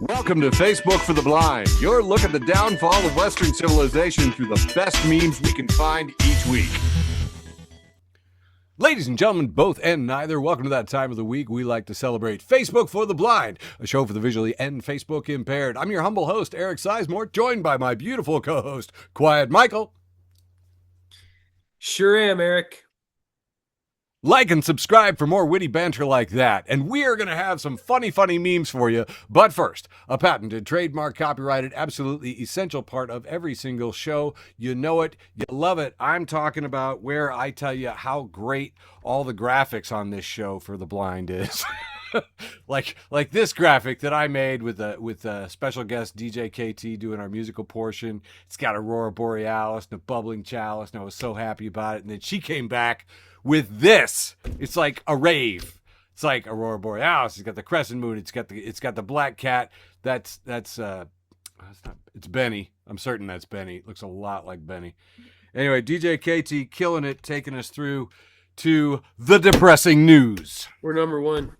Welcome to Facebook for the Blind, your look at the downfall of Western civilization through the best memes we can find each week. Ladies and gentlemen, both and neither, welcome to that time of the week we like to celebrate Facebook for the Blind, a show for the visually and Facebook impaired. I'm your humble host, Eric Sizemore, joined by my beautiful co-host, Quiet Michael. Sure am, Eric. Like and subscribe for more witty banter like that. And we are going to have some funny memes for you. But first, a patented, trademark, copyrighted, absolutely essential part of every single show. You know it. You love it. I'm talking about where I tell you how great all the graphics on this show for the blind is. like this graphic that I made with a special guest DJ KT doing our musical portion. It's got Aurora Borealis and a bubbling chalice, and I was so happy about it. And then she came back with this. It's like a rave. It's like Aurora Borealis. It's got the crescent moon. It's got the black cat. It's Benny. I'm certain that's Benny. It looks a lot like Benny. Anyway, DJ KT killing it, taking us through to the depressing news. We're number one.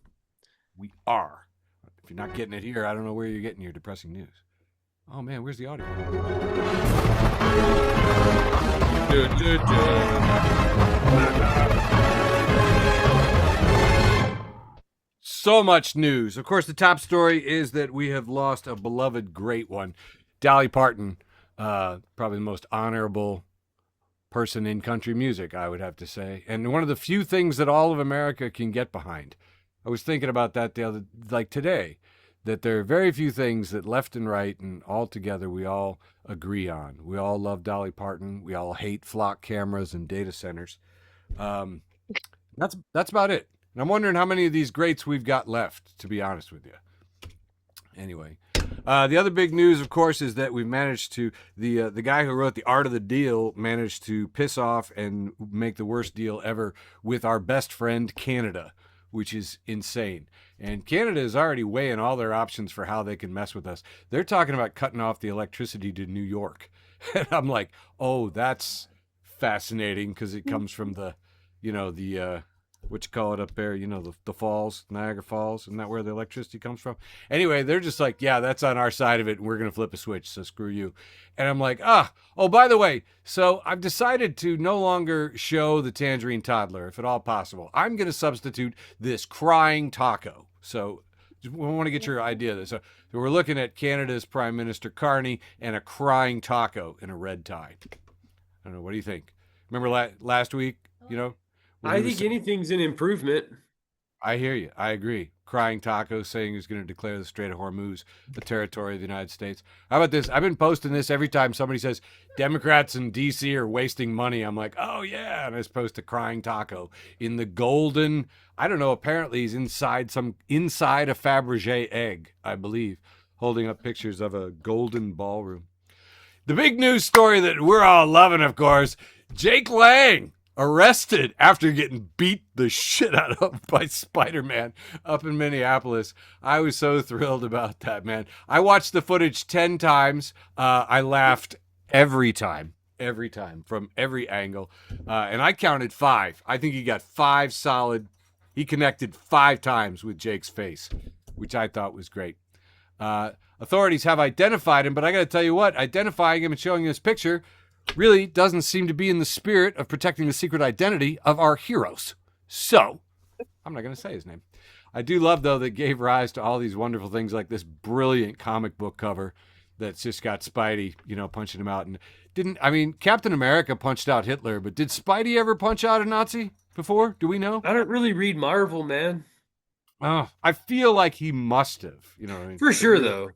We are. If you're not getting it here, I don't know where you're getting your depressing news. Oh man, where's the audio? So much news. Of course, the top story is that we have lost a beloved great one. Dolly Parton, probably the most honorable person in country music, I would have to say. And one of the few things that all of America can get behind. I was thinking about that today, that there are very few things that left and right and all together we all agree on. We all love Dolly Parton. We all hate flock cameras and data centers. That's about it. And I'm wondering how many of these greats we've got left, to be honest with you. Anyway, the other big news, of course, is that we've managed to, the guy who wrote The Art of the Deal managed to piss off and make the worst deal ever with our best friend, Canada, which is insane. And Canada is already weighing all their options for how they can mess with us. They're talking about cutting off the electricity to New York. And I'm like, oh, that's fascinating because it comes from what you call it up there, the falls, Niagara Falls. Isn't that where the electricity comes from? Anyway, they're just like, yeah, that's on our side of it, and we're going to flip a switch, so screw you. And I'm like, oh, by the way, so I've decided to no longer show the Tangerine Toddler, if at all possible. I'm going to substitute this crying taco. So I want to get your idea of this. So we're looking at Canada's Prime Minister Carney and a crying taco in a red tie. I don't know, what do you think? Remember last week, I think anything's an improvement. I hear you. I agree. Crying taco saying he's going to declare the Strait of Hormuz the territory of the United States. How about this? I've been posting this every time somebody says Democrats in D.C. are wasting money. I'm like, oh, yeah. And I post a crying taco in the golden, I don't know, apparently he's inside a Fabergé egg, I believe, holding up pictures of a golden ballroom. The big news story that we're all loving, of course, Jake Lang arrested after getting beat the shit out of by Spider-Man up in Minneapolis. I was so thrilled about that, man. I watched the footage 10 times. I laughed every time from every angle. And I counted 5. I think he got 5 solid. He connected 5 times with Jake's face, which I thought was great. Authorities have identified him, but I got to tell you what, identifying him and showing this picture really doesn't seem to be in the spirit of protecting the secret identity of our heroes. So, I'm not going to say his name. I do love, though, that gave rise to all these wonderful things like this brilliant comic book cover that's just got Spidey, punching him out. And Captain America punched out Hitler, but did Spidey ever punch out a Nazi before? Do we know? I don't really read Marvel, man. Oh, I feel like he must have. For sure, though.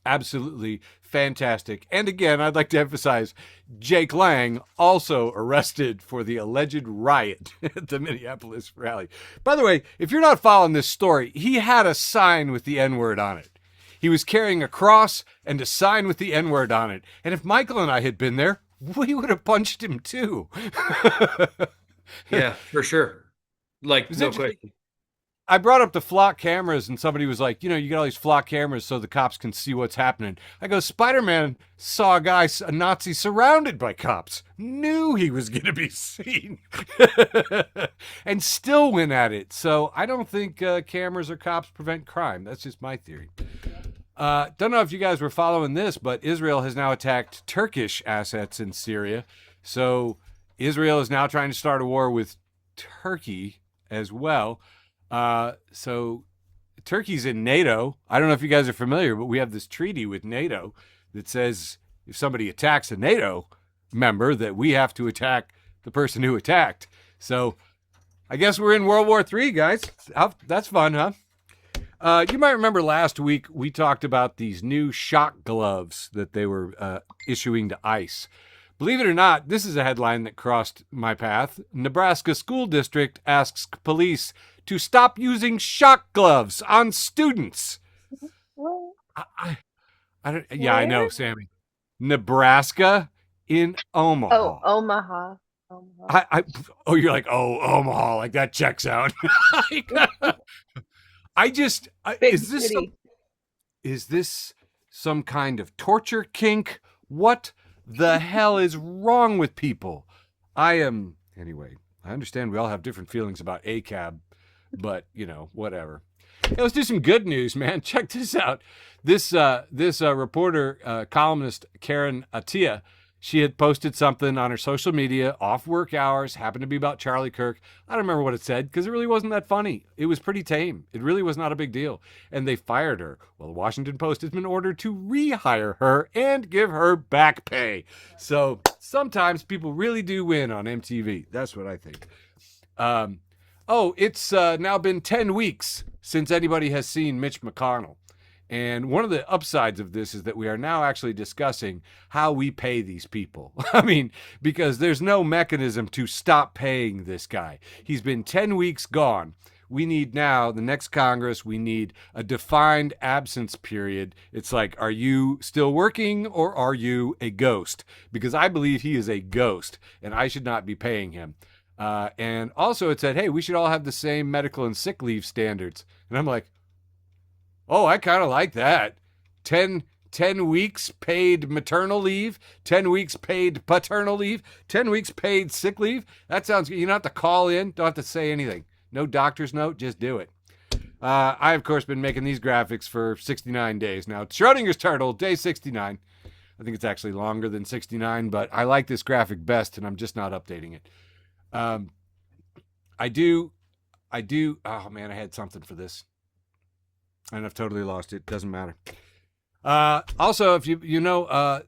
Absolutely fantastic. And again, I'd like to emphasize Jake Lang also arrested for the alleged riot at the Minneapolis rally. By the way, if you're not following this story, he had a sign with the N-word on it. He was carrying a cross and a sign with the N-word on it. And if Michael and I had been there, we would have punched him too. Yeah, for sure. Like, no question. I brought up the flock cameras, and somebody was like, you got all these flock cameras so the cops can see what's happening. I go, Spider-Man saw a Nazi surrounded by cops, knew he was going to be seen, and still went at it. So I don't think cameras or cops prevent crime. That's just my theory. Don't know if you guys were following this, but Israel has now attacked Turkish assets in Syria. So Israel is now trying to start a war with Turkey as well. So Turkey's in NATO. I don't know if you guys are familiar, but we have this treaty with NATO that says if somebody attacks a NATO member, that we have to attack the person who attacked. So I guess we're in World War III, guys. That's fun, huh? You might remember last week we talked about these new shock gloves that they were issuing to ICE. Believe it or not, this is a headline that crossed my path. Nebraska school district asks police to stop using shock gloves on students. I don't. Yeah, I know, Sammy. Nebraska in Omaha. Oh, Omaha. You're like, Omaha, like that checks out. Is this some kind of torture kink? What the hell is wrong with people? Anyway, I understand we all have different feelings about ACAB, but whatever. Hey, let's do some good news, man. Check this out. This reporter, columnist Karen Attia, she had posted something on her social media, off work hours, happened to be about Charlie Kirk. I don't remember what it said because it really wasn't that funny. It was pretty tame. It really was not a big deal. And they fired her. Well, the Washington Post has been ordered to rehire her and give her back pay. So sometimes people really do win on MTV. That's what I think. It's now been 10 weeks since anybody has seen Mitch McConnell. And one of the upsides of this is that we are now actually discussing how we pay these people. I mean, because there's no mechanism to stop paying this guy. He's been 10 weeks gone. We need now, the next Congress, we need a defined absence period. It's like, are you still working or are you a ghost? Because I believe he is a ghost and I should not be paying him. And also it said, hey, we should all have the same medical and sick leave standards. And I'm like, oh, I kind of like that. 10 weeks paid maternal leave, 10 weeks paid paternal leave, 10 weeks paid sick leave. That sounds good. You don't have to call in, don't have to say anything. No doctor's note, just do it. I, of course, been making these graphics for 69 days now. Schrodinger's turtle, day 69. I think it's actually longer than 69, but I like this graphic best, and I'm just not updating it. I do. Oh, man, I had something for this. And I've totally lost it. Doesn't matter. Also, if you know,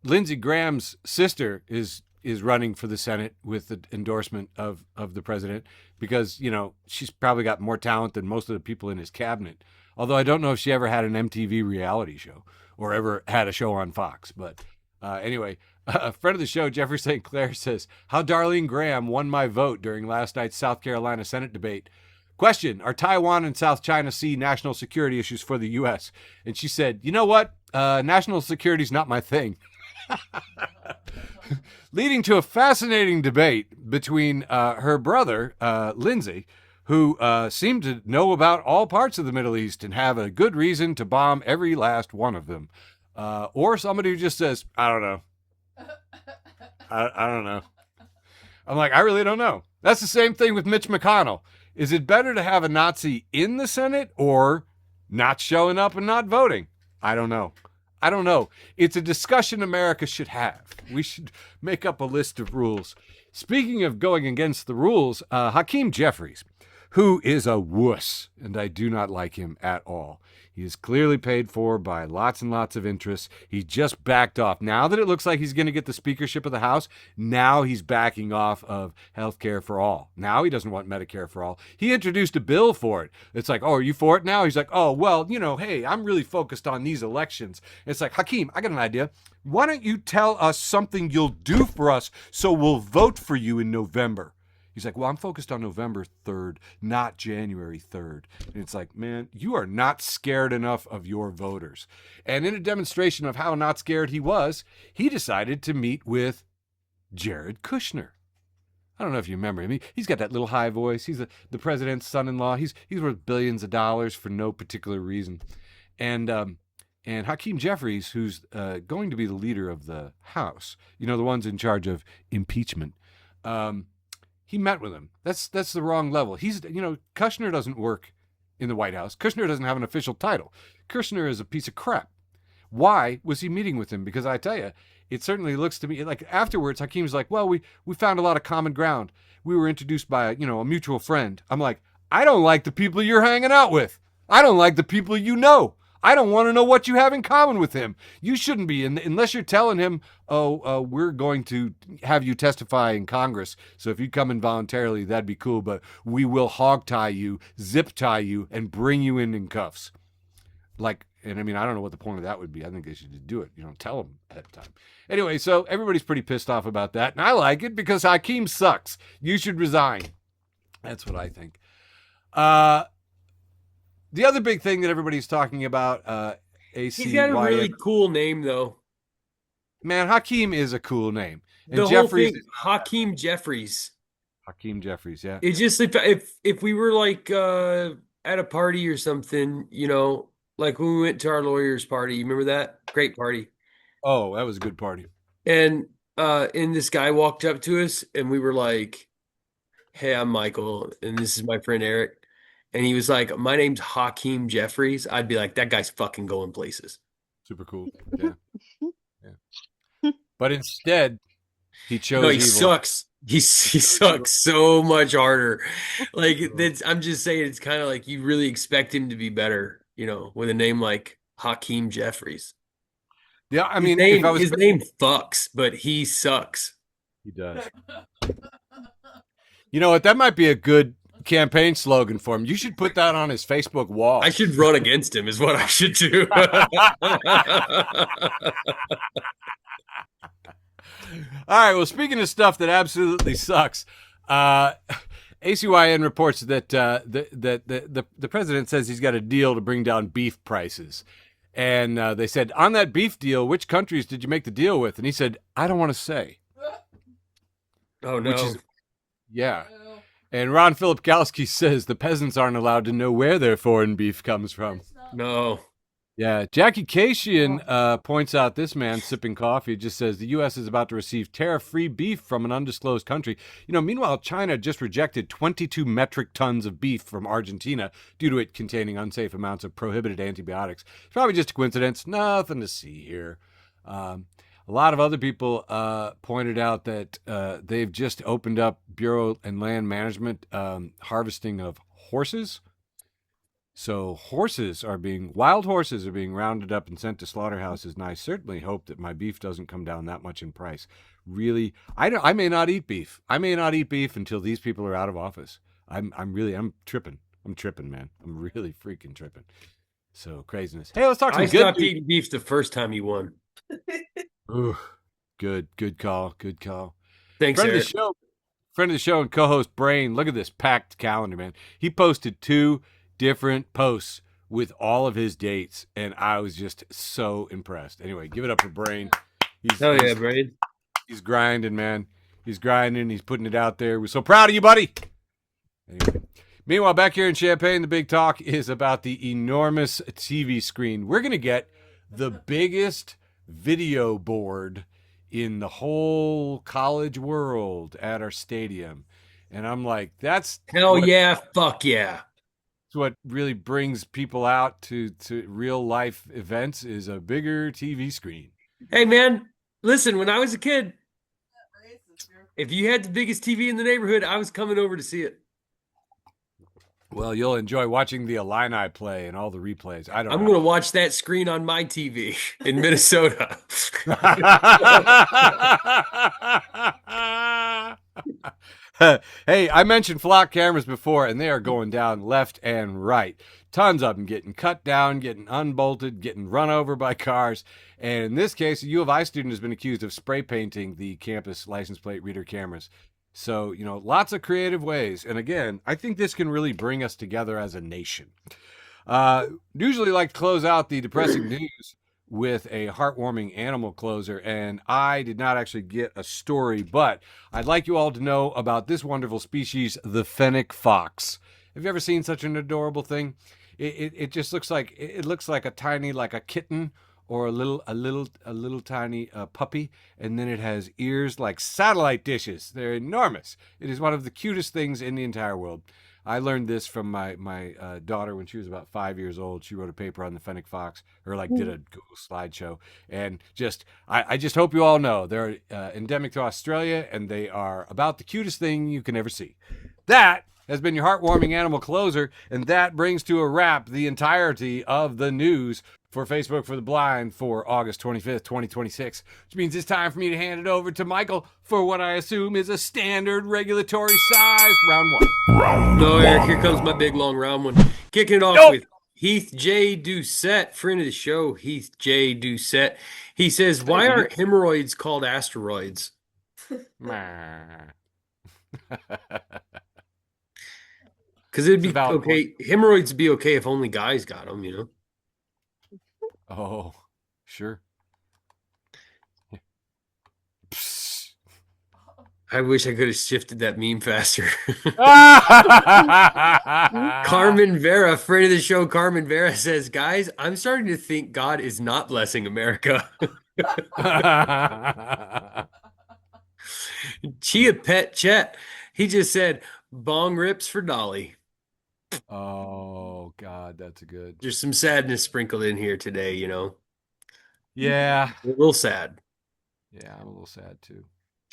Lindsey Graham's sister is running for the Senate with the endorsement of the president because, she's probably got more talent than most of the people in his cabinet. Although I don't know if she ever had an MTV reality show or ever had a show on Fox. But anyway, a friend of the show, Jeffrey St. Clair, says, how Darlene Graham won my vote during last night's South Carolina Senate debate. Question, are Taiwan and South China Sea national security issues for the U.S.? And she said, you know what? National security is not my thing. Leading to a fascinating debate between her brother, Lindsay, who seemed to know about all parts of the Middle East and have a good reason to bomb every last one of them. Or somebody who just says, I don't know. I don't know. I'm like, I really don't know. That's the same thing with Mitch McConnell. Is it better to have a Nazi in the Senate or not showing up and not voting? I don't know. It's a discussion America should have. We should make up a list of rules. Speaking of going against the rules, Hakeem Jeffries, who is a wuss, and I do not like him at all. He is clearly paid for by lots and lots of interests. He just backed off. Now that it looks like he's going to get the speakership of the House, now he's backing off of health care for all. Now he doesn't want Medicare for all. He introduced a bill for it. It's like, oh, are you for it now? He's like, oh, well, hey, I'm really focused on these elections. It's like, Hakeem, I got an idea. Why don't you tell us something you'll do for us so we'll vote for you in November? He's like, well, I'm focused on November 3rd, not January 3rd. And it's like, man, you are not scared enough of your voters. And in a demonstration of how not scared he was, he decided to meet with Jared Kushner. I don't know if you remember him. He's got that little high voice. He's the president's son-in-law. He's worth billions of dollars for no particular reason. And Hakeem Jeffries, who's going to be the leader of the House, the ones in charge of impeachment, he met with him. That's the wrong level. Kushner doesn't work in the White House. Kushner doesn't have an official title. Kushner is a piece of crap. Why was he meeting with him? Because I tell you, it certainly looks to me like afterwards, Hakeem's like, well, we found a lot of common ground. We were introduced by a mutual friend. I'm like, I don't like the people you're hanging out with. I don't like the people you know. I don't want to know what you have in common with him. You shouldn't be, unless you're telling him, we're going to have you testify in Congress. So if you come in voluntarily, that'd be cool. But we will hog tie you, zip tie you, and bring you in cuffs. And I mean, I don't know what the point of that would be. I think they should do it. Tell them ahead of time. Anyway, so everybody's pretty pissed off about that. And I like it because Hakeem sucks. You should resign. That's what I think. The other big thing that everybody's talking about, ACYN. He's got a really cool name, though. Man, Hakeem is a cool name. And the Jeffries, whole thing, Hakeem Jeffries. Hakeem Jeffries, yeah. It's just if we were like at a party or something, like when we went to our lawyer's party. You remember that? Great party. Oh, that was a good party. And this guy walked up to us, and we were like, "Hey, I'm Michael, and this is my friend Eric." And he was like, "My name's Hakeem Jeffries." I'd be like, "That guy's fucking going places." Super cool. Yeah. Yeah. But instead, he chose No, he evil. sucks. He sucks so much harder. I'm just saying, it's kind of like you really expect him to be better, with a name like Hakeem Jeffries. Yeah, I mean, his name fucks, but he sucks. He does. You know what? That might be a good campaign slogan for him. You should put that on his Facebook wall. I should run against him is what I should do. All right, well, speaking of stuff that absolutely sucks, ACYN reports that the president says he's got a deal to bring down beef prices. And they said, on that beef deal, which countries did you make the deal with? And he said, I don't want to say. Oh, no. Yeah. And Ron Filipkowski says the peasants aren't allowed to know where their foreign beef comes from. No. Yeah. Jackie Kashian points out this man sipping coffee just says the U.S. is about to receive tariff-free beef from an undisclosed country. Meanwhile, China just rejected 22 metric tons of beef from Argentina due to it containing unsafe amounts of prohibited antibiotics. It's probably just a coincidence. Nothing to see here. A lot of other people pointed out that they've just opened up Bureau and Land Management harvesting of horses. So wild horses are being rounded up and sent to slaughterhouses. And I certainly hope that my beef doesn't come down that much in price. Really, I may not eat beef. I may not eat beef until these people are out of office. I'm tripping. I'm tripping, man. I'm really freaking tripping. So craziness. Hey, let's talk some good. I stopped eating beef the first time you won. Ooh, good call. Thanks, friend Eric. Friend of the show and co-host Brain. Look at this packed calendar, man. He posted 2 different posts with all of his dates, and I was just so impressed. Anyway, give it up for Brain. Yeah, Brain. He's grinding, man. He's grinding. He's putting it out there. We're so proud of you, buddy. Anyway. Meanwhile, back here in Champaign, the big talk is about the enormous TV screen. We're going to get the biggest video board in the whole college world at our stadium. And I'm like, that's yeah, fuck yeah. It's what really brings people out to real life events is a bigger TV screen. Hey man, listen, when I was a kid, if you had the biggest TV in the neighborhood, I was coming over to see it. Well, you'll enjoy watching the Illini play and all the replays. I'm going to watch that screen on my TV in Minnesota. Hey, I mentioned flock cameras before, and they are going down left and right. Tons of them getting cut down, getting unbolted, getting run over by cars. And in this case, a U of I student has been accused of spray painting the campus license plate reader cameras. So, lots of creative ways. And again, I think this can really bring us together as a nation. Usually like to close out the depressing news with a heartwarming animal closer. And I did not actually get a story, but I'd like you all to know about this wonderful species, the fennec fox. Have you ever seen such an adorable thing? It just looks like it looks like a tiny, like a kitten or a little tiny puppy, and then it has ears like satellite dishes. They're enormous. It is one of the cutest things in the entire world. I learned this from my daughter when she was about 5 years old. She wrote a paper on the fennec fox, or like did a Google slideshow, and I just hope you all know they're endemic to Australia, and they are about the cutest thing you can ever see. That has been your heartwarming animal closer, and that brings to a wrap the entirety of the news for Facebook for the Blind for August 25th, 2026, which means it's time for me to hand it over to Michael for what I assume is a standard regulatory size round one. No, Eric, here comes my big long round one. Kicking it off Nope. with Heath J. Doucette, friend of the show, Heath J. Doucette. He says, why aren't hemorrhoids called asteroids? Because it'd be okay. Hemorrhoids would be okay if only guys got them, you know? Oh, sure. I wish I could have shifted that meme faster. Carmen Vera, friend of the show, Carmen Vera says, guys, I'm starting to think God is not blessing America. Chia Pet Chet, he just said, bong rips for Dolly. Oh, God, that's a good. There's some sadness sprinkled in here today, you know? Yeah. A little sad. Yeah, I'm a little sad too.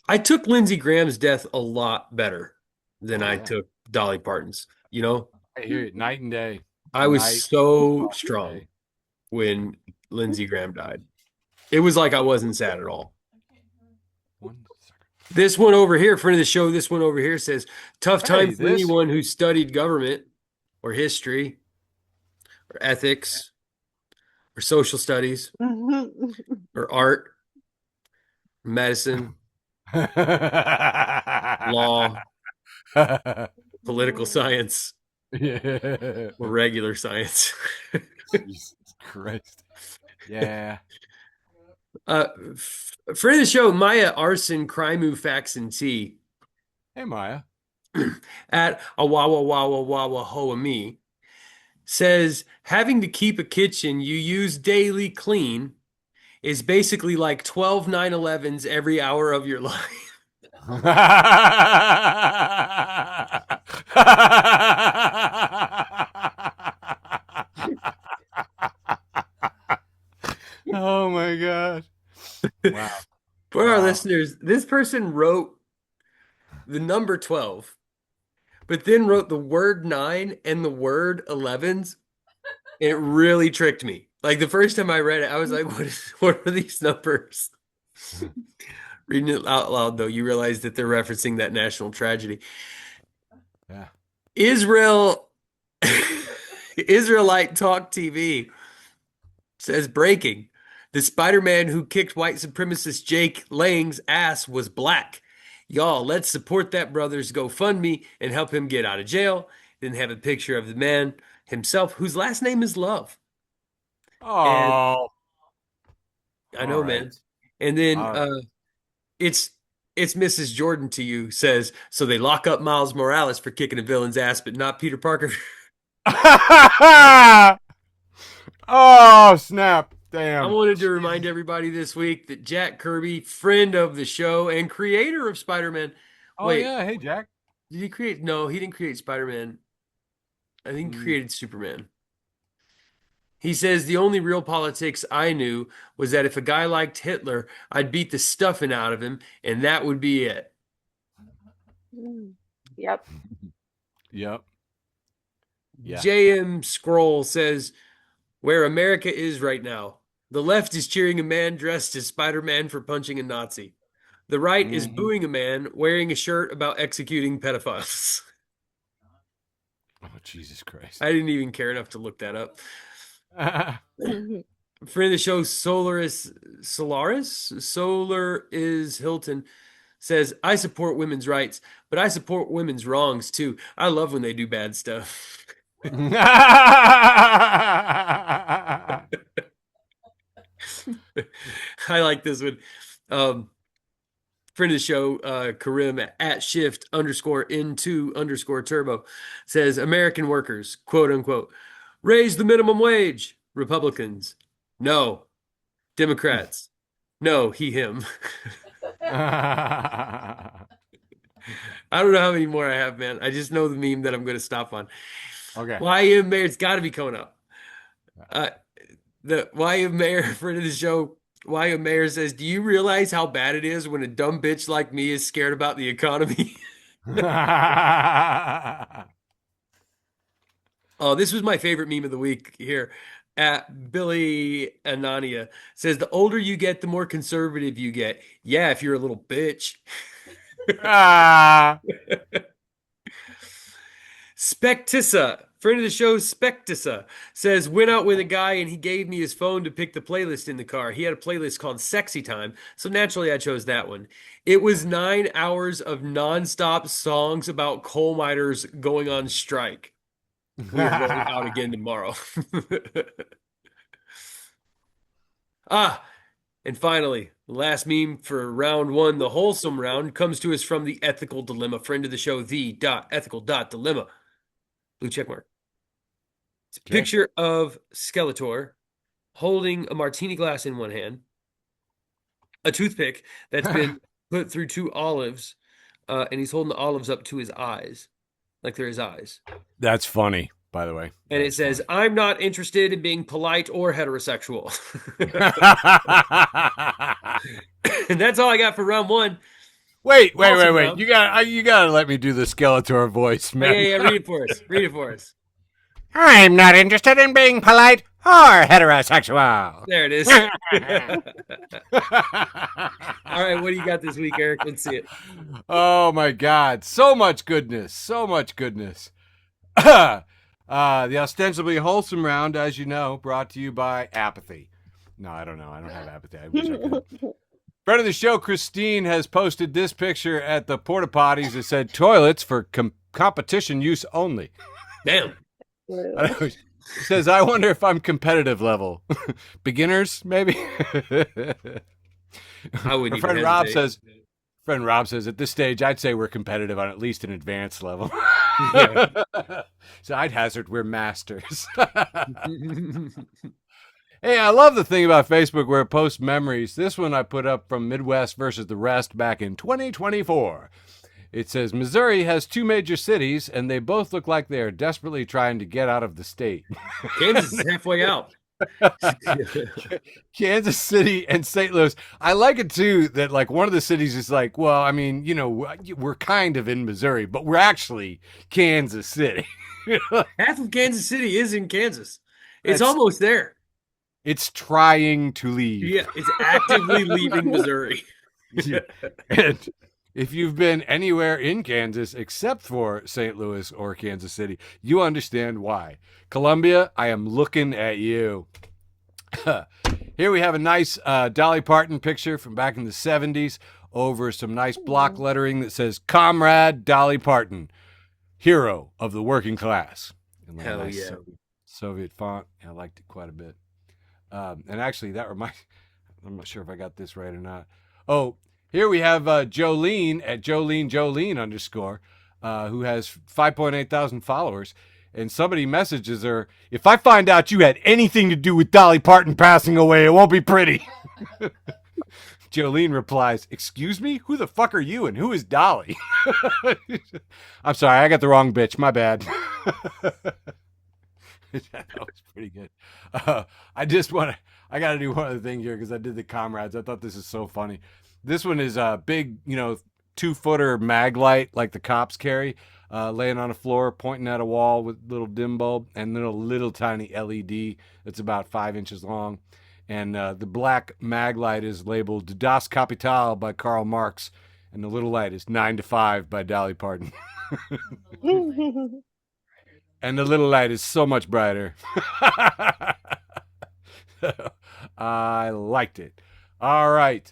I took Lindsey Graham's death a lot better than I took Dolly Parton's, you know? I hear it night and day. I was so strong when Lindsey Graham died. It was like I wasn't sad at all. 1 second. This one over here, friend of the show, this one over here says, tough time for anyone who studied government or history or ethics or social studies or art, medicine, law, political science, or regular science. Jesus Christ. Yeah. Friend of the show, Maya Arson Crimu Faxon T. Hey, Maya. At Awawa Wawa Wawa Hoa Me says having to keep a kitchen you use daily clean is basically like 12 9/11s every hour of your life. Oh my God. Wow. For our listeners, this person wrote the number 12, but then wrote the word 9 and the word 11s. And it really tricked me. Like the first time I read it, I was like, what are these numbers? Reading it out loud, though, you realize that they're referencing that national tragedy. Yeah. Israelite Talk TV says breaking. The Spider-Man who kicked white supremacist Jake Lang's ass was black. Y'all, let's support that brother's GoFundMe and help him get out of jail. Then have a picture of the man himself, whose last name is Love. Oh. I know, man. And then it's Mrs. Jordan to you says, so they lock up Miles Morales for kicking a villain's ass, but not Peter Parker. Oh, snap. Damn. I wanted to remind everybody this week that Jack Kirby, friend of the show and creator of Spider-Man. Oh, yeah. Hey, Jack. Did he create? No, he didn't create Spider-Man. I think he created Superman. He says, the only real politics I knew was that if a guy liked Hitler, I'd beat the stuffing out of him, and that would be it. Yep. Yep. Yeah. JM Scroll says, where America is right now. The left is cheering a man dressed as Spider-Man for punching a Nazi. The right is booing a man wearing a shirt about executing pedophiles. Oh, Jesus Christ. I didn't even care enough to look that up. Friend of the show, Solar is Hilton says, I support women's rights, but I support women's wrongs too. I love when they do bad stuff. I like this one. Um, Friend of the show, Karim at shift underscore into underscore turbo says American workers, quote unquote, raise the minimum wage. Republicans, no. Democrats, no, he, him. I don't know how many more I have, man. I just know the meme that I'm going to stop on. Okay. YM Mayor, it's got to be coming up. The YM Mayor, friend of the show, YM Mayor says, do you realize how bad it is when a dumb bitch like me is scared about the economy? Oh, this was my favorite meme of the week here. At Billy Anania says, the older you get, the more conservative you get. Yeah, if you're a little bitch. Ah. Spectissa, friend of the show, Spectissa, says, went out with a guy and he gave me his phone to pick the playlist in the car. He had a playlist called Sexy Time, so naturally I chose that one. It was 9 hours of nonstop songs about coal miners going on strike. We are going out again tomorrow. And finally, the last meme for round one, the wholesome round, comes to us from the Ethical Dilemma, friend of the show, the.ethical.dilemma. Blue check mark. It's a Okay. picture of Skeletor holding a martini glass in one hand, a toothpick that's been put through 2 olives, and he's holding the olives up to his eyes, like they're his eyes. That's funny, by the way. And it says, I'm not interested in being polite or heterosexual. And that's all I got for round one. Wait. Round. You gotta let me do the Skeletor voice, man. Yeah, read it for us. Read it for us. I'm not interested in being polite or heterosexual. There it is. All right, what do you got this week, Eric? Let's see it. Oh my God. So much goodness. So much goodness. The ostensibly wholesome round, as you know, brought to you by apathy. No, I don't know. I don't have apathy. I wish I could. Friend of the show, Christine, has posted this picture at the porta potties that said toilets for competition use only. Damn. It says, I wonder if I'm competitive level. Beginners, maybe? I wouldn't Friend even Rob hesitate. says, at this stage, I'd say we're competitive on at least an advanced level. Yeah. So I'd hazard we're masters. Hey, I love the thing about Facebook where it posts memories. This one I put up from Midwest versus the rest back in 2024. It says, Missouri has 2 major cities, and they both look like they are desperately trying to get out of the state. Kansas is halfway out. Kansas City and St. Louis. I like it, too, that, like, one of the cities is like, well, I mean, you know, we're kind of in Missouri, but we're actually Kansas City. Half of Kansas City is in Kansas. It's That's- almost there. It's trying to leave. Yeah, it's actively leaving Missouri. And if you've been anywhere in Kansas except for St. Louis or Kansas City, you understand why. Columbia, I am looking at you. Here we have a nice Dolly Parton picture from back in the 70s over some nice block lettering that says, Comrade Dolly Parton, hero of the working class. And Hell nice yeah. Soviet font. I liked it quite a bit. And actually, that reminds, I'm not sure if I got this right or not. Oh, here we have Jolene at Jolene underscore, who has 5.8 thousand followers. And somebody messages her, if I find out you had anything to do with Dolly Parton passing away, it won't be pretty. Jolene replies, excuse me? Who the fuck are you and who is Dolly? I'm sorry, I got the wrong bitch. My bad. That was pretty good. I got to do one other thing here because I did the comrades. I thought this is so funny. This one is a big, 2-footer mag light like the cops carry, laying on the floor, pointing at a wall with little dim bulb and then a little tiny LED that's about 5 inches long. And the black mag light is labeled Das Kapital by Karl Marx. And the little light is 9 to 5 by Dolly Parton. And the little light is so much brighter. I liked it. All right.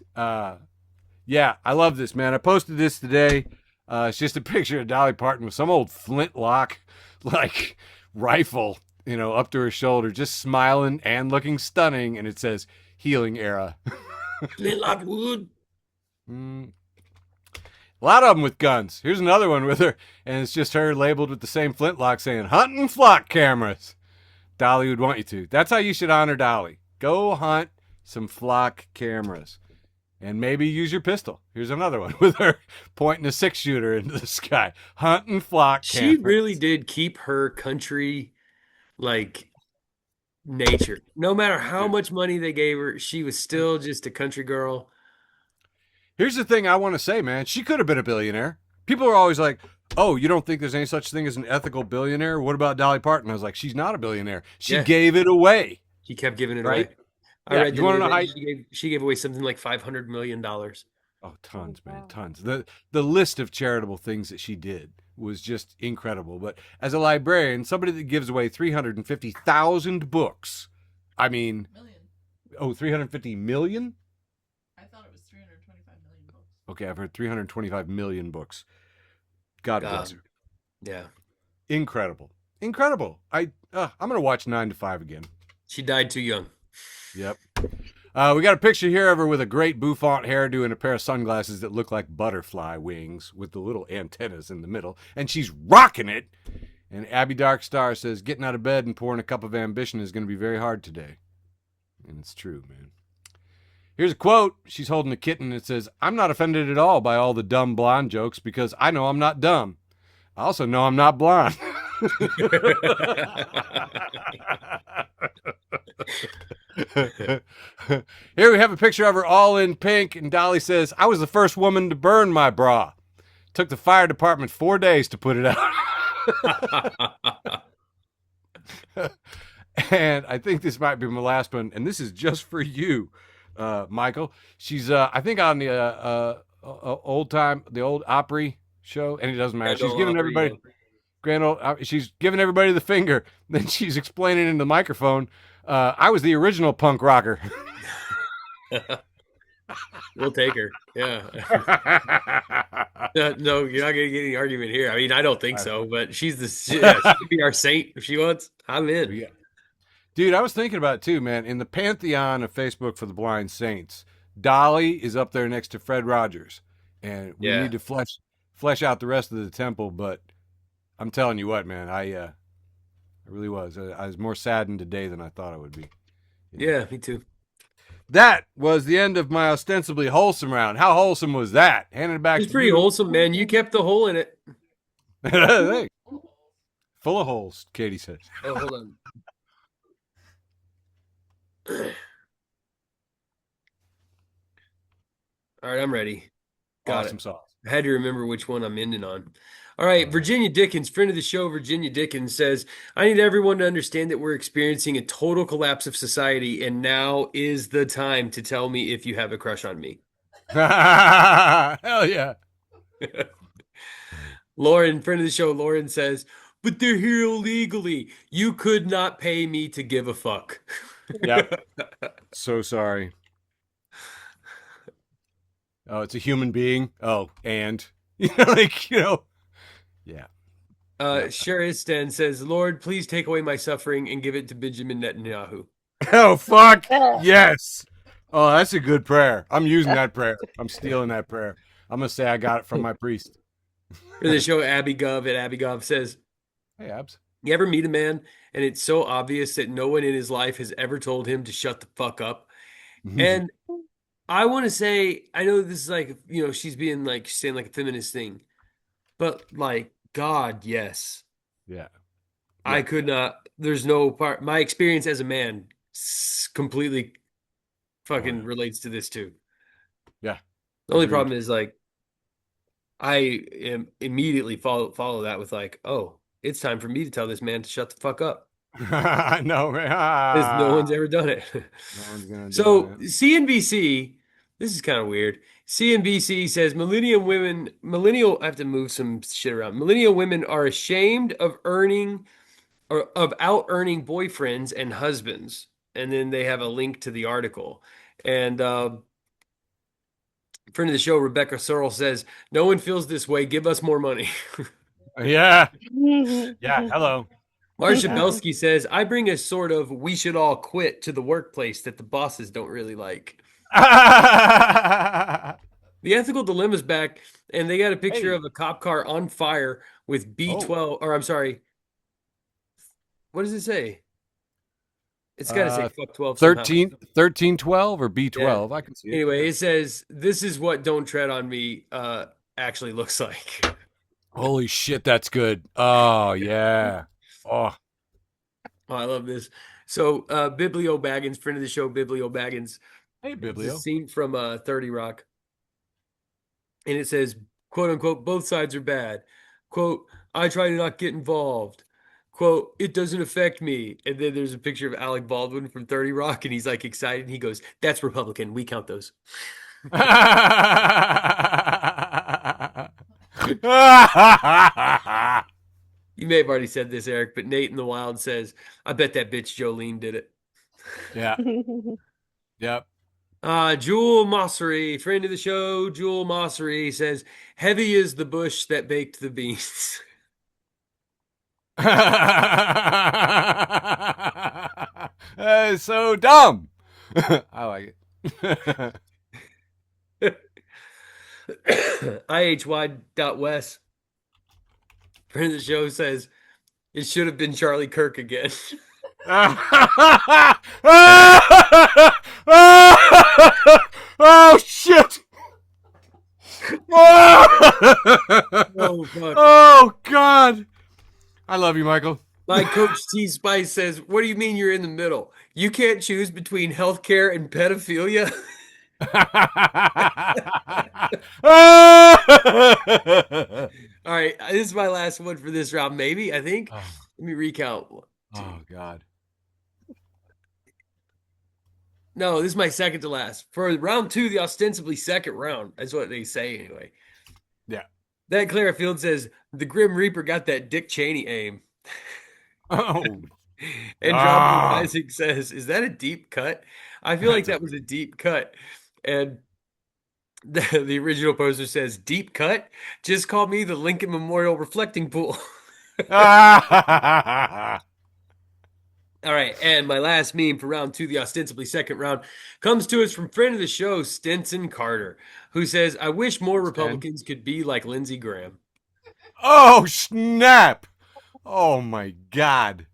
Yeah, I love this, man. I posted this today. It's just a picture of Dolly Parton with some old flintlock, like, rifle, up to her shoulder, just smiling and looking stunning. And it says, healing era. Flintlock wood. Mm, a lot of them with guns. Here's another one with her, and it's just her labeled with the same flintlock saying hunting flock cameras. Dolly would want you to. That's how you should honor Dolly. Go hunt some flock cameras. And maybe use your pistol. Here's another one with her pointing a 6-shooter into the sky. Hunting flock She cameras. really did keep her country like nature. No matter how Dude. much money they gave her, she was still just a country girl. Here's the thing I want to say, man. She could have been a billionaire. People are always like, oh, you don't think there's any such thing as an ethical billionaire? What about Dolly Parton? I was like, she's not a billionaire. She Yeah, gave it away, she kept giving it right? away. I Yeah. read You the want to other know how? day she gave away something like $500 million. Oh, tons, man, tons. The list of charitable things that she did was just incredible. But as a librarian, somebody that gives away 350,000 books, I mean, Million. oh, 350 million? I thought it was 325 million books. Okay, I've heard 325 million books. God bless her. Yeah. Incredible. Incredible. I'm going to watch 9 to 5 again. She died too young. Yep. We got a picture here of her with a great bouffant hairdo and a pair of sunglasses that look like butterfly wings with the little antennas in the middle. And she's rocking it. And Abby Darkstar says, getting out of bed and pouring a cup of ambition is going to be very hard today. And it's true, man. Here's a quote. She's holding a kitten. It says, I'm not offended at all by all the dumb blonde jokes because I know I'm not dumb. I also know I'm not blonde. Here we have a picture of her all in pink, and Dolly says, I was the first woman to burn my bra. Took the fire department 4 days to put it out. And I think this might be my last one, and this is just for you, Michael. She's, I think, on the the old Opry show, and it doesn't matter. She's giving everybody she's giving everybody the finger. Then she's explaining in the microphone, I was the original punk rocker. We'll take her. Yeah. No, you're not going to get any argument here. I mean, I don't think so, but she could be our saint if she wants. I'm in. Yeah. Dude, I was thinking about it too, man. In the pantheon of Facebook for the Blind Saints, Dolly is up there next to Fred Rogers. And we need to flesh out the rest of the temple, but I'm telling you what, man, I really was. I was more saddened today than I thought I would be. Yeah, me too. That was the end of my ostensibly wholesome round. How wholesome was that? Handing it back It's to pretty you. wholesome, man. You kept the hole in it. Hey, full of holes, Katie says. Oh, hold on. All right, I'm ready. Got Awesome it. sauce. I had to remember which one I'm ending on. All right, Virginia Dickens, friend of the show, Virginia Dickens says, I need everyone to understand that we're experiencing a total collapse of society, and now is the time to tell me if you have a crush on me. Hell yeah. Lauren, friend of the show, Lauren says, but they're here illegally. You could not pay me to give a fuck. Yeah. So sorry. Oh, it's a human being. Oh, and yeah. Sheristan says, Lord, please take away my suffering and give it to Benjamin Netanyahu. Oh, fuck. Yes. Oh, that's a good prayer. I'm using that prayer. I'm stealing that prayer. I'm going to say I got it from my priest. For the show, Abby Gov at Abby Gov says, Hey, Abs. you ever meet a man and it's so obvious that no one in his life has ever told him to shut the fuck up? And I want to say, I know this is like, she's being like saying like a feminist thing, but like, God, yes. Yeah. I could not, there's no part, my experience as a man completely fucking relates to this too. Yeah. The only problem is like, I am immediately follow that with like, oh, it's time for me to tell this man to shut the fuck up. No, man. Because no one's ever done it. No one's gonna do So it. CNBC, this is kind of weird. CNBC says millennial, I have to move some shit around. Millennial women are ashamed of earning or of out earning boyfriends and husbands. And then they have a link to the article. And friend of the show, Rebecca Searle says, no one feels this way. Give us more money. Yeah. Yeah. Hello. Marsha Belsky says, I bring a sort of we should all quit to the workplace that the bosses don't really like. The ethical dilemma's back, and they got a picture Hey. of a cop car on fire with B12, or I'm sorry, what does it say? It's got to say fuck 12 somehow. 1312 or B12. I can see it. Anyway, it says, this is what Don't Tread on Me actually looks like. Holy shit, that's good. Oh, yeah. Oh. Oh, I love this. So, Biblio Baggins, friend of the show, Biblio Baggins. Hey, It's a Biblio. scene from 30 Rock. And it says, quote unquote, both sides are bad. Quote, I try to not get involved. Quote, it doesn't affect me. And then there's a picture of Alec Baldwin from 30 Rock, and he's like excited. He goes, that's Republican. We count those. You may have already said this, Eric, but Nate in the Wild says, I bet that bitch Jolene did it. Yeah. Yep. Jewel Mossery, friend of the show, Jewel Mossery says, heavy is the bush that baked the beans. That is so dumb. I like it. IHY.West, friend of the show, says, it should have been Charlie Kirk again. Oh shit! Oh, fuck. Oh god! I love you, Michael. My coach T Spice says, what do you mean you're in the middle? You can't choose between healthcare and pedophilia? All right, this is my last one for this round, maybe, I think. Oh. Let me recount. Oh god. No, this is my second to last. For round 2, the ostensibly second round. That's what they say anyway. Yeah. That Clara Field says, the Grim Reaper got that Dick Cheney aim. Oh. And John Isaac says, is that a deep cut? I feel like that was a deep cut. And the original poster says, deep cut? Just call me the Lincoln Memorial Reflecting Pool. All right, and my last meme for round 2, the ostensibly second round, comes to us from friend of the show, Stinson Carter, who says, I wish more Republicans could be like Lindsey Graham. Oh, snap. Oh, my God.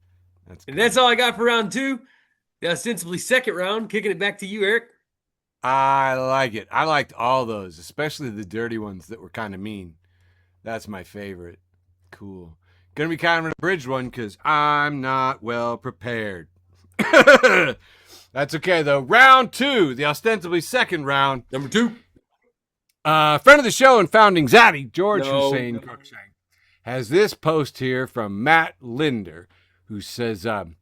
That's all I got for round 2. The ostensibly second round, kicking it back to you, Eric. I like it. I liked all those, especially the dirty ones that were kind of mean. That's my favorite. Cool. Gonna be kind of an abridged one because I'm not well prepared. That's okay, though. Round 2, the ostensibly second round. Number 2. Friend of the show and founding Zaddy, George Hussein Cruikshank, has this post here from Matt Linder, who says, and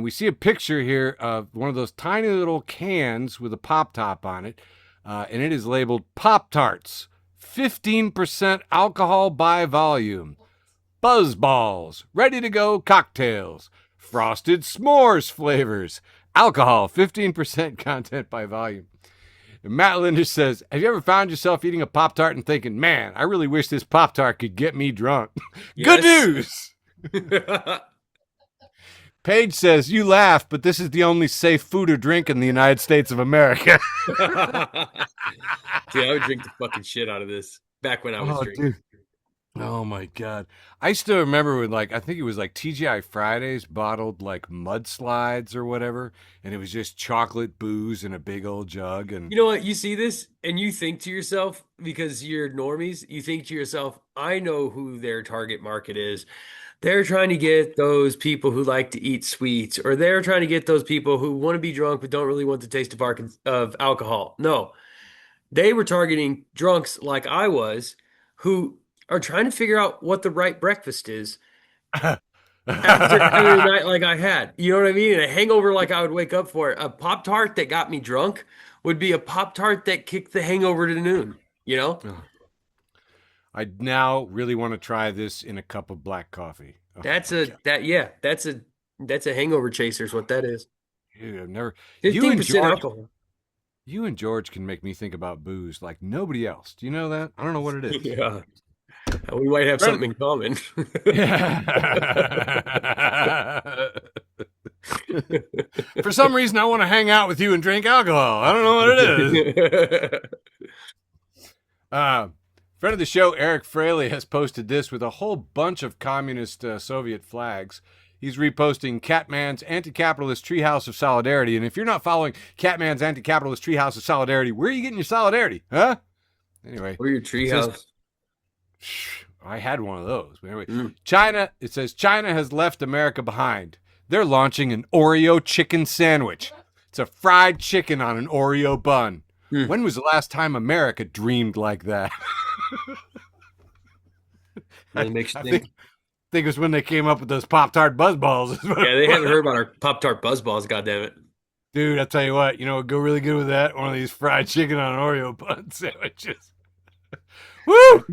we see a picture here of one of those tiny little cans with a pop top on it, and it is labeled Pop-Tarts, 15% alcohol by volume. Buzz balls, ready to go cocktails, frosted s'mores flavors, alcohol, 15% content by volume. And Matt Linder says, have you ever found yourself eating a Pop-Tart and thinking, man, I really wish this Pop-Tart could get me drunk? Good news! Paige says, you laugh, but this is the only safe food or drink in the United States of America. Dude, I would drink the fucking shit out of this back when I was drinking. Dude. Oh my God. I still remember when, like, I think it was like TGI Fridays bottled like mudslides or whatever, and it was just chocolate booze in a big old jug. And you know what? You see this and you think to yourself, because you're normies, you think to yourself, I know who their target market is. They're trying to get those people who like to eat sweets, or they're trying to get those people who want to be drunk but don't really want the taste of alcohol. No, they were targeting drunks like I was, who are trying to figure out what the right breakfast is after every night like I had. You know what I mean? And a hangover like I would wake up for. A Pop-Tart that got me drunk would be a Pop-Tart that kicked the hangover to noon, you know? I now really want to try this in a cup of black coffee. Oh, that's a hangover chaser is what that is. Dude, I've never 15% alcohol. You and George can make me think about booze like nobody else. Do you know that? I don't know what it is. Yeah. We might have something in common. Yeah. For some reason, I want to hang out with you and drink alcohol. I don't know what it is. Friend of the show, Eric Fraley, has posted this with a whole bunch of communist Soviet flags. He's reposting Catman's Anti-Capitalist Treehouse of Solidarity. And if you're not following Catman's Anti-Capitalist Treehouse of Solidarity, where are you getting your solidarity? Huh? Anyway. Where your treehouse? I had one of those. Anyway, China, it says, China has left America behind. They're launching an Oreo chicken sandwich. It's a fried chicken on an Oreo bun. When was the last time America dreamed like that? That makes you I think. think it was when they came up with those Pop-Tart Buzzballs. Yeah, they haven't heard about our Pop-Tart Buzzballs, goddammit. Dude, I'll tell you what, it'd go really good with that. One of these fried chicken on an Oreo bun sandwiches. Woo!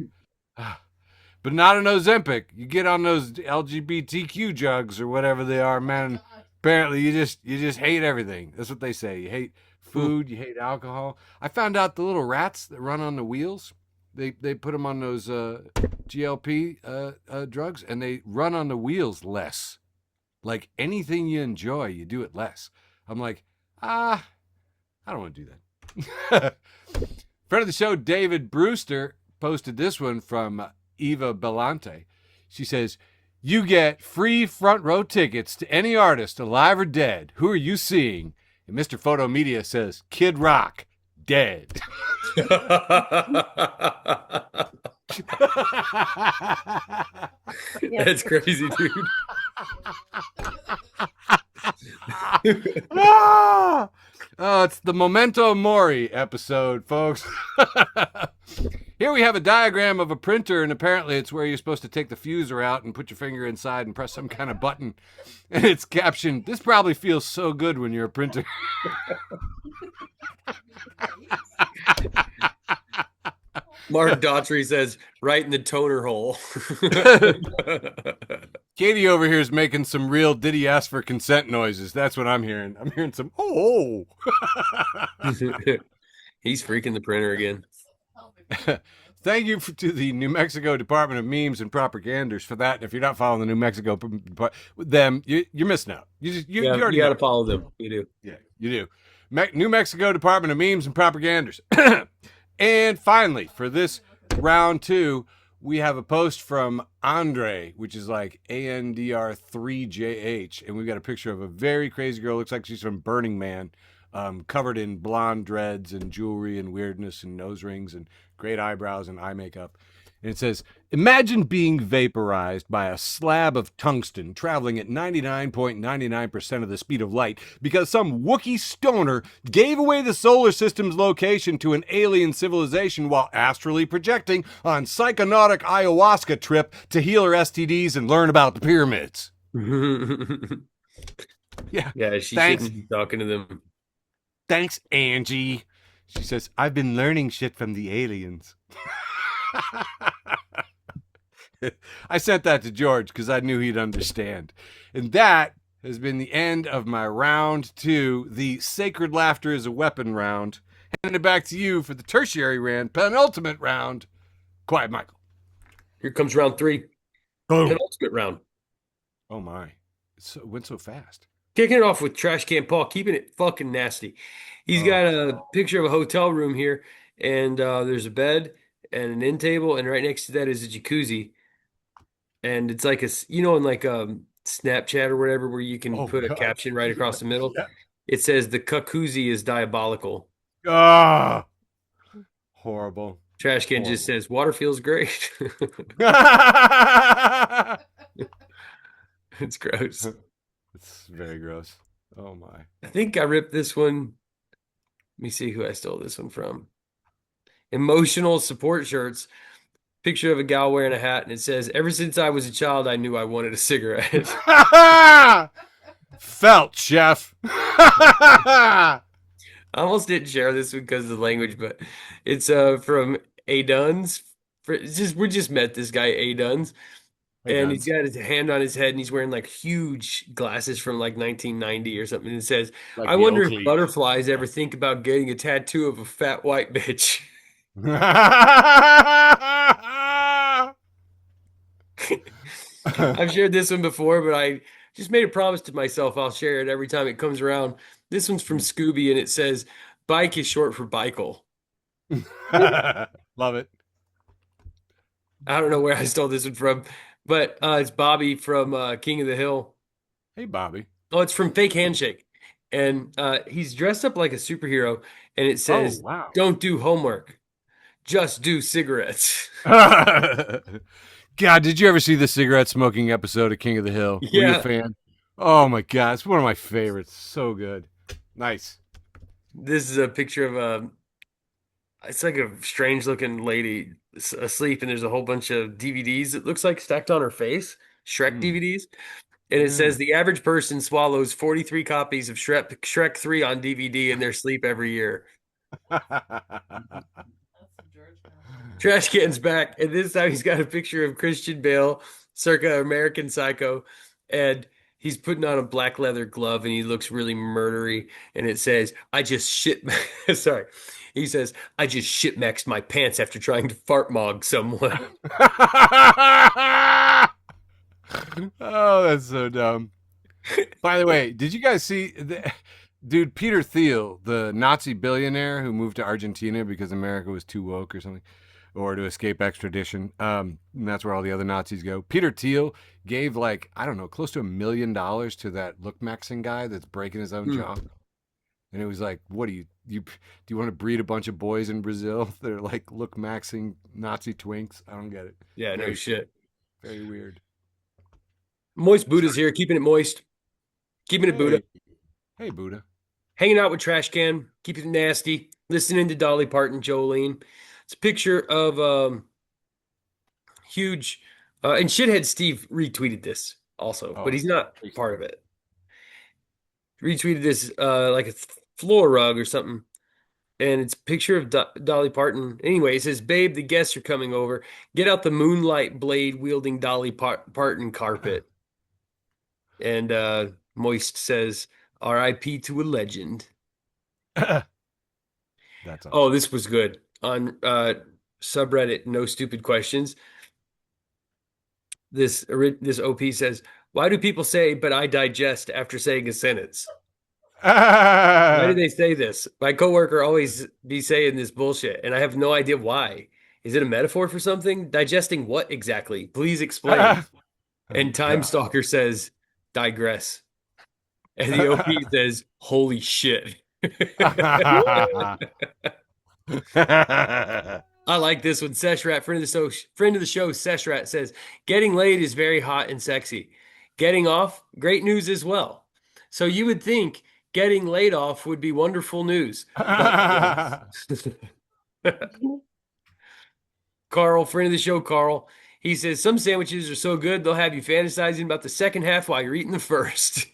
But not an Ozempic. You get on those LGBTQ drugs or whatever they are, man. Apparently, you just hate everything. That's what they say. You hate food. You hate alcohol. I found out the little rats that run on the wheels. They put them on those GLP drugs, and they run on the wheels less. Like anything you enjoy, you do it less. I'm like, I don't want to do that. Friend of the show, David Brewster, posted this one from Eva Belante. She says, you get free front row tickets to any artist, alive or dead. Who are you seeing? And Mr. Photo Media says, Kid Rock, dead. That's crazy, dude. Oh, it's the Memento Mori episode, folks. Here we have a diagram of a printer, and apparently it's where you're supposed to take the fuser out and put your finger inside and press some kind of button. And it's captioned, this probably feels so good when you're a printer. Mark Daughtry says, right in the toner hole. Katie over here is making some real did he ask for consent noises. That's what I'm hearing. I'm hearing some, oh. He's freaking the printer again. Thank you to the New Mexico Department of Memes and Propaganders for that. And if you're not following the New Mexico them, you're missing out. You already got to follow them. You do. Yeah, you do. New Mexico Department of Memes and Propaganders. And finally, for this round 2, we have a post from Andre, which is like ANDR3JH. And we've got a picture of a very crazy girl. Looks like she's from Burning Man, covered in blonde dreads and jewelry and weirdness and nose rings and great eyebrows and eye makeup. And it says, imagine being vaporized by a slab of tungsten traveling at 99.99% of the speed of light because some Wookiee stoner gave away the solar system's location to an alien civilization while astrally projecting on psychonautic ayahuasca trip to heal her STDs and learn about the pyramids. Yeah. Yeah, she shouldn't be talking to them. Thanks, Angie. She says, I've been learning shit from the aliens. I sent that to George because I knew he'd understand. And that has been the end of my round 2, the Sacred Laughter is a Weapon round. Handing it back to you for the tertiary round, penultimate round. Quiet, Michael. Here comes round 3. Boom. Penultimate round. Oh, my. It went so fast. Kicking it off with Trash Can Paul, keeping it fucking nasty. He's got a picture of a hotel room here, and there's a bed and an end table, and right next to that is a jacuzzi. And it's like in like Snapchat or whatever, where you can put a caption right across the middle. Yeah. It says the jacuzzi is diabolical. Ah, horrible. Trash Can just says water feels great. It's gross. It's very gross. Oh my. I think I ripped this one. Let me see who I stole this one from. Emotional support shirts. Picture of a gal wearing a hat, and it says, ever since I was a child, I knew I wanted a cigarette. Felt, chef. I almost didn't share this because of the language, but it's from A. Duns. We just met this guy, A. Duns. And he's got his hand on his head, and he's wearing like huge glasses from like 1990 or something. And it says, like, I wonder if butterflies ever think about getting a tattoo of a fat white bitch. I've shared this one before, but I just made a promise to myself I'll share it every time it comes around. This one's from Scooby, and it says, "Bike is short for Bikel." Love it. I don't know where I stole this one from, but it's Bobby from King of the Hill. Hey, Bobby. Oh, it's from Fake Handshake. And he's dressed up like a superhero, and it Oh, says, wow. "Don't do homework, just do cigarettes." God, did you ever see the cigarette smoking episode of King of the Hill? Were you a Yeah, fan? Oh my God, it's one of my favorites. So good. Nice. this is a picture of it's like a strange looking lady asleep, and there's a whole bunch of DVDs, it looks like, stacked on her face, Shrek Mm. DVDs. And it says the average person swallows 43 copies of Shrek 3 on DVD in their sleep every year. That's some Georgetown. Trash can's back, and this time he's got a picture of Christian Bale, circa American Psycho, and he's putting on a black leather glove, and he looks really murdery. And it says, "I just shit." Sorry, he says, "I just shit maxed my pants after trying to fart mog someone." Oh, that's so dumb. By the way, did you guys see dude Peter Thiel, the Nazi billionaire who moved to Argentina because America was too woke or something, or to escape extradition? And that's where all the other Nazis go. Peter Thiel gave like, I don't know, close to $1 million to that look maxing guy that's breaking his own jaw. And it was like, what do you want to breed a bunch of boys in Brazil that are like look maxing Nazi twinks? I don't get it. Yeah, no shit. Very weird. Moist Buddha's here, keeping it moist, keeping it Buddha, Hey, Buddha. hanging out with Trash Can, keeping it nasty, listening to Dolly Parton, Jolene. It's a picture of huge, and Shithead Steve retweeted this also, but he's not part of it. Retweeted this like a floor rug or something, and it's a picture of Dolly Parton. Anyway, it says, "Babe, the guests are coming over. Get out the moonlight blade wielding Dolly Parton carpet." And Moist says, "R.I.P. to a legend." That's awesome. Oh, this was good. On subreddit, No Stupid Questions. This OP says, "Why do people say, 'but I digest' after saying a sentence? Why do they say this? My coworker always be saying this bullshit, and I have no idea why. Is it a metaphor for something? Digesting what exactly? Please explain." And Time Stalker says, "Digress." And the OP says, "Holy shit." I like this one. Seshrat, friend of the show, Seshrat says, "Getting laid is very hot and sexy. Getting off, great news as well. So you would think getting laid off would be wonderful news." Carl, friend of the show, Carl, he says, "Some sandwiches are so good they'll have you fantasizing about the second half while you're eating the first."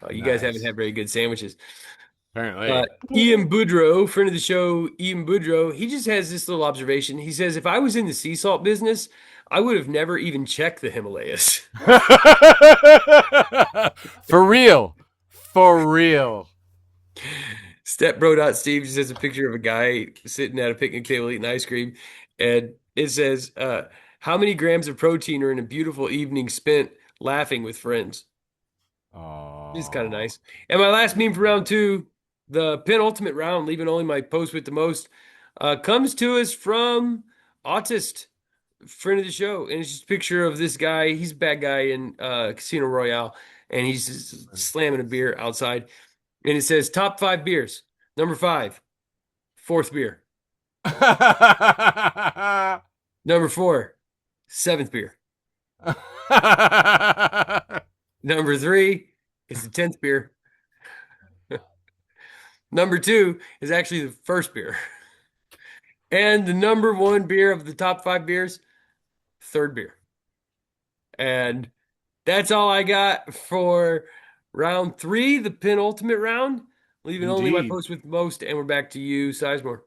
Oh, you guys haven't had very good sandwiches. Apparently. Ian Boudreau, friend of the show, Ian Boudreau, he just has this little observation. He says, "If I was in the sea salt business, I would have never even checked the Himalayas." For real. For real. Stepbro.steve just has a picture of a guy sitting at a picnic table eating ice cream. And it says, "How many grams of protein are in a beautiful evening spent laughing with friends?" Oh. This is kind of nice. And my last meme for round 2, the penultimate round, leaving only my post with the most, comes to us from Autist, friend of the show. And it's just a picture of this guy. He's a bad guy in Casino Royale. And he's just slamming a beer outside. And it says, "Top 5 beers. Number 5, 4th beer. Number 4, 7th beer. Number 3 is the 10th beer. Number 2 is actually the first beer. And the number 1 beer of the top 5 beers, 3rd beer." And that's all I got for round 3, the penultimate round, leaving only my Indeed. post with most. And we're back to you, Sizemore.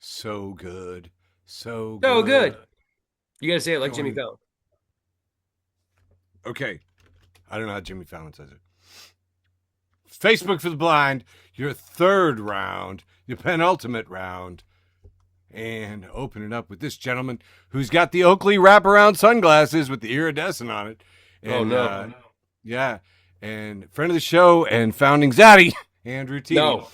So good. So So good. good. You got to say it like Going- Jimmy Fallon. Okay. I don't know how Jimmy Fallon says it. Facebook for the blind, your 3rd round, your penultimate round. and open it up with this gentleman who's got the Oakley wraparound sunglasses with the iridescent on it. And, Oh, no. Yeah. And friend of the show and founding Zaddy, Andrew T. No.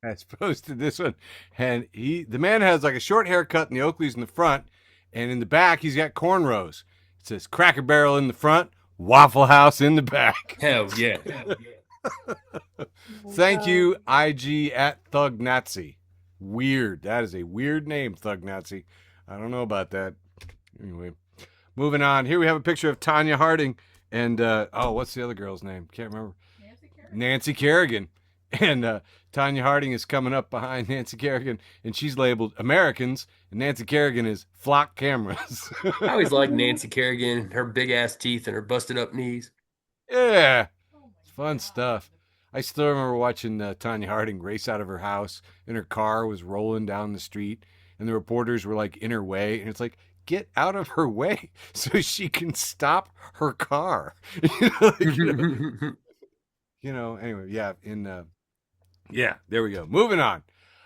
has posted this one. And the man has like a short haircut and the Oakleys in the front. And in the back, he's got cornrows. It says Cracker Barrel in the front, Waffle House in the back. Hell yeah. Thank you, IG at Thug Nazi. Weird. That is a weird name, Thug Nazi. I don't know about that. Anyway, moving on. Here we have a picture of Tanya Harding and what's the other girl's name? Can't remember. Nancy Kerrigan. And Tanya Harding is coming up behind Nancy Kerrigan, and she's labeled Americans, and Nancy Kerrigan is Flock Cameras. I always liked Nancy Kerrigan, her big ass teeth and her busted up knees. Yeah, it's fun stuff. I still remember watching Tanya Harding race out of her house, and her car was rolling down the street, and the reporters were like in her way, and it's like, get out of her way so she can stop her car. Anyway, yeah, there we go. Moving on.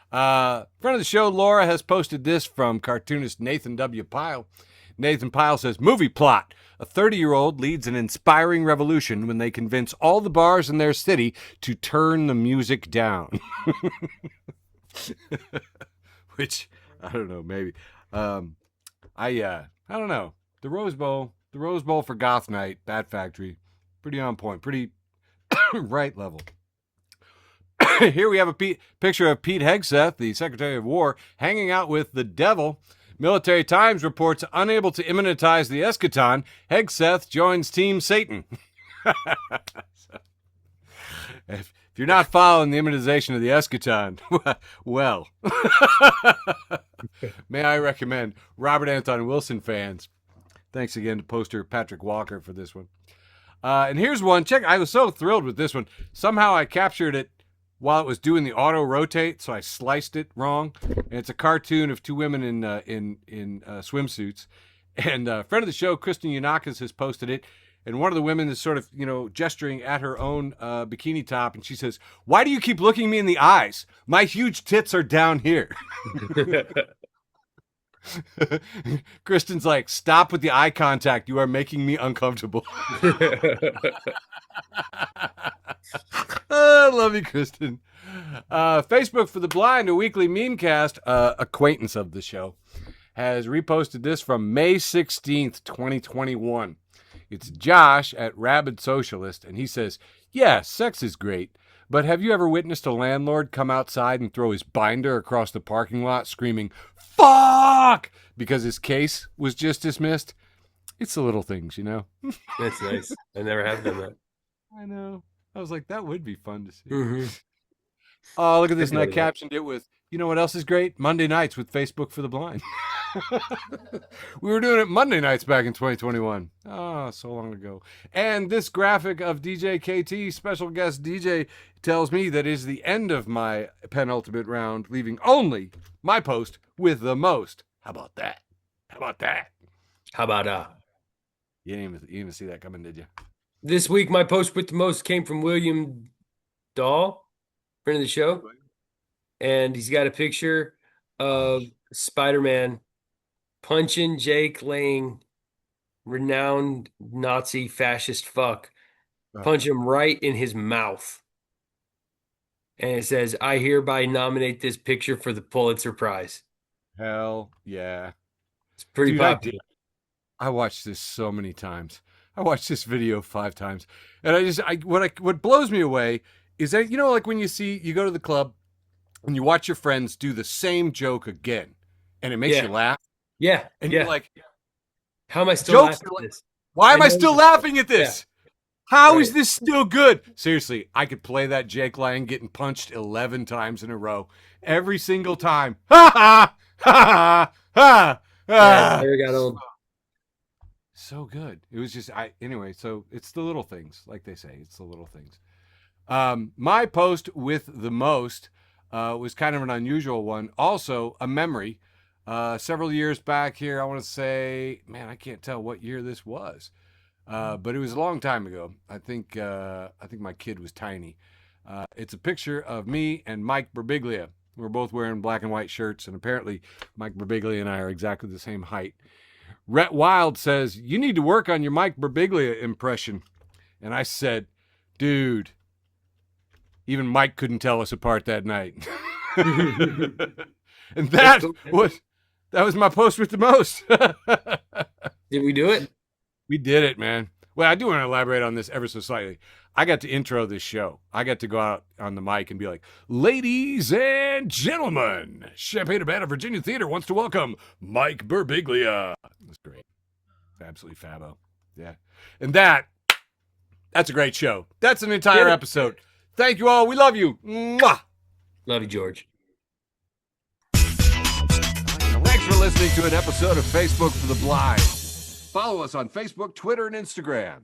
Friend of the show, Laura, has posted this from cartoonist Nathan W. Pyle. Nathan Pyle says, movie plot. A 30-year-old leads an inspiring revolution when they convince all the bars in their city to turn the music down. Which, I don't know, maybe. I don't know. The Rose Bowl for Goth Night, Bat Factory, pretty on point, pretty right level. Here we have a picture of Pete Hegseth, the Secretary of War, hanging out with the devil. Military Times reports unable to immunize the eschaton, Hegseth joins Team Satan. If you're not following the immunization of the eschaton, well, may I recommend Robert Anton Wilson fans. Thanks again to poster Patrick Walker for this one. And here's one. Check. I was so thrilled with this one. Somehow I captured it while it was doing the auto rotate, so I sliced it wrong. And it's a cartoon of two women in swimsuits. And friend of the show, Kristen Yanakis, has posted it. And one of the women is sort of, gesturing at her own bikini top. And she says, "Why do you keep looking me in the eyes? My huge tits are down here." Kristen's like, "Stop with the eye contact. You are making me uncomfortable." I love you, Kristen. Facebook for the Blind, a weekly memecast, acquaintance of the show, has reposted this from May 16th, 2021. It's Josh at Rabid Socialist, and he says, "Yeah, sex is great, but have you ever witnessed a landlord come outside and throw his binder across the parking lot screaming, 'Fuck!' because his case was just dismissed? It's the little things, That's nice. I never have done that. I know. I was like, that would be fun to see. Mm-hmm. Oh, look at this. And I captioned it with, you know what else is great? Monday nights with Facebook for the Blind. We were doing it Monday nights back in 2021. Oh, so long ago. And this graphic of DJ KT, special guest DJ, tells me that is the end of my penultimate round, leaving only my post with the most. How about that? How about that? How about You didn't even see that coming, did you? This week, my post with the most came from William Dahl, friend of the show. And he's got a picture of Spider-Man punching Jake Lang, renowned Nazi fascist fuck, punch him right in his mouth. And it says, "I hereby nominate this picture for the Pulitzer Prize." Hell yeah. It's pretty Dude, popular. I watched this so many times. I watched this video 5 times. And what blows me away is that, like when you go to the club and you watch your friends do the same joke again and it makes you laugh. Yeah. And you're like, how am I still laughing at this? Why am I still laughing at this? Yeah. How is this still good? Seriously, I could play that Jake Lang getting punched 11 times in a row. Every single time. Ha ha! Ha ha! Ha! Yeah, never got old. So good. It was just anyway, so it's the little things, like they say. It's the little things. My post with the most was kind of an unusual one. Also, a memory. Several years back here, I want to say, man, I can't tell what year this was. But it was a long time ago. I think my kid was tiny. It's a picture of me and Mike Birbiglia. We're both wearing black and white shirts, and apparently Mike Birbiglia and I are exactly the same height. Rhett Wild says, you need to work on your Mike Birbiglia impression. And I said, dude, even Mike couldn't tell us apart that night. And that was my post with the most. Did we do it? We did it, man. Well, I do want to elaborate on this ever so slightly. I got to intro this show. I got to go out on the mic and be like, ladies and gentlemen, Champaign-Urbana Virginia Theater wants to welcome Mike Birbiglia. That's great. Absolutely fabo. Yeah. And that's a great show. That's an entire episode. Thank you all. We love you. Mwah. Love you, George. Thanks for listening to an episode of Facebook for the Blind. Follow us on Facebook, Twitter, and Instagram.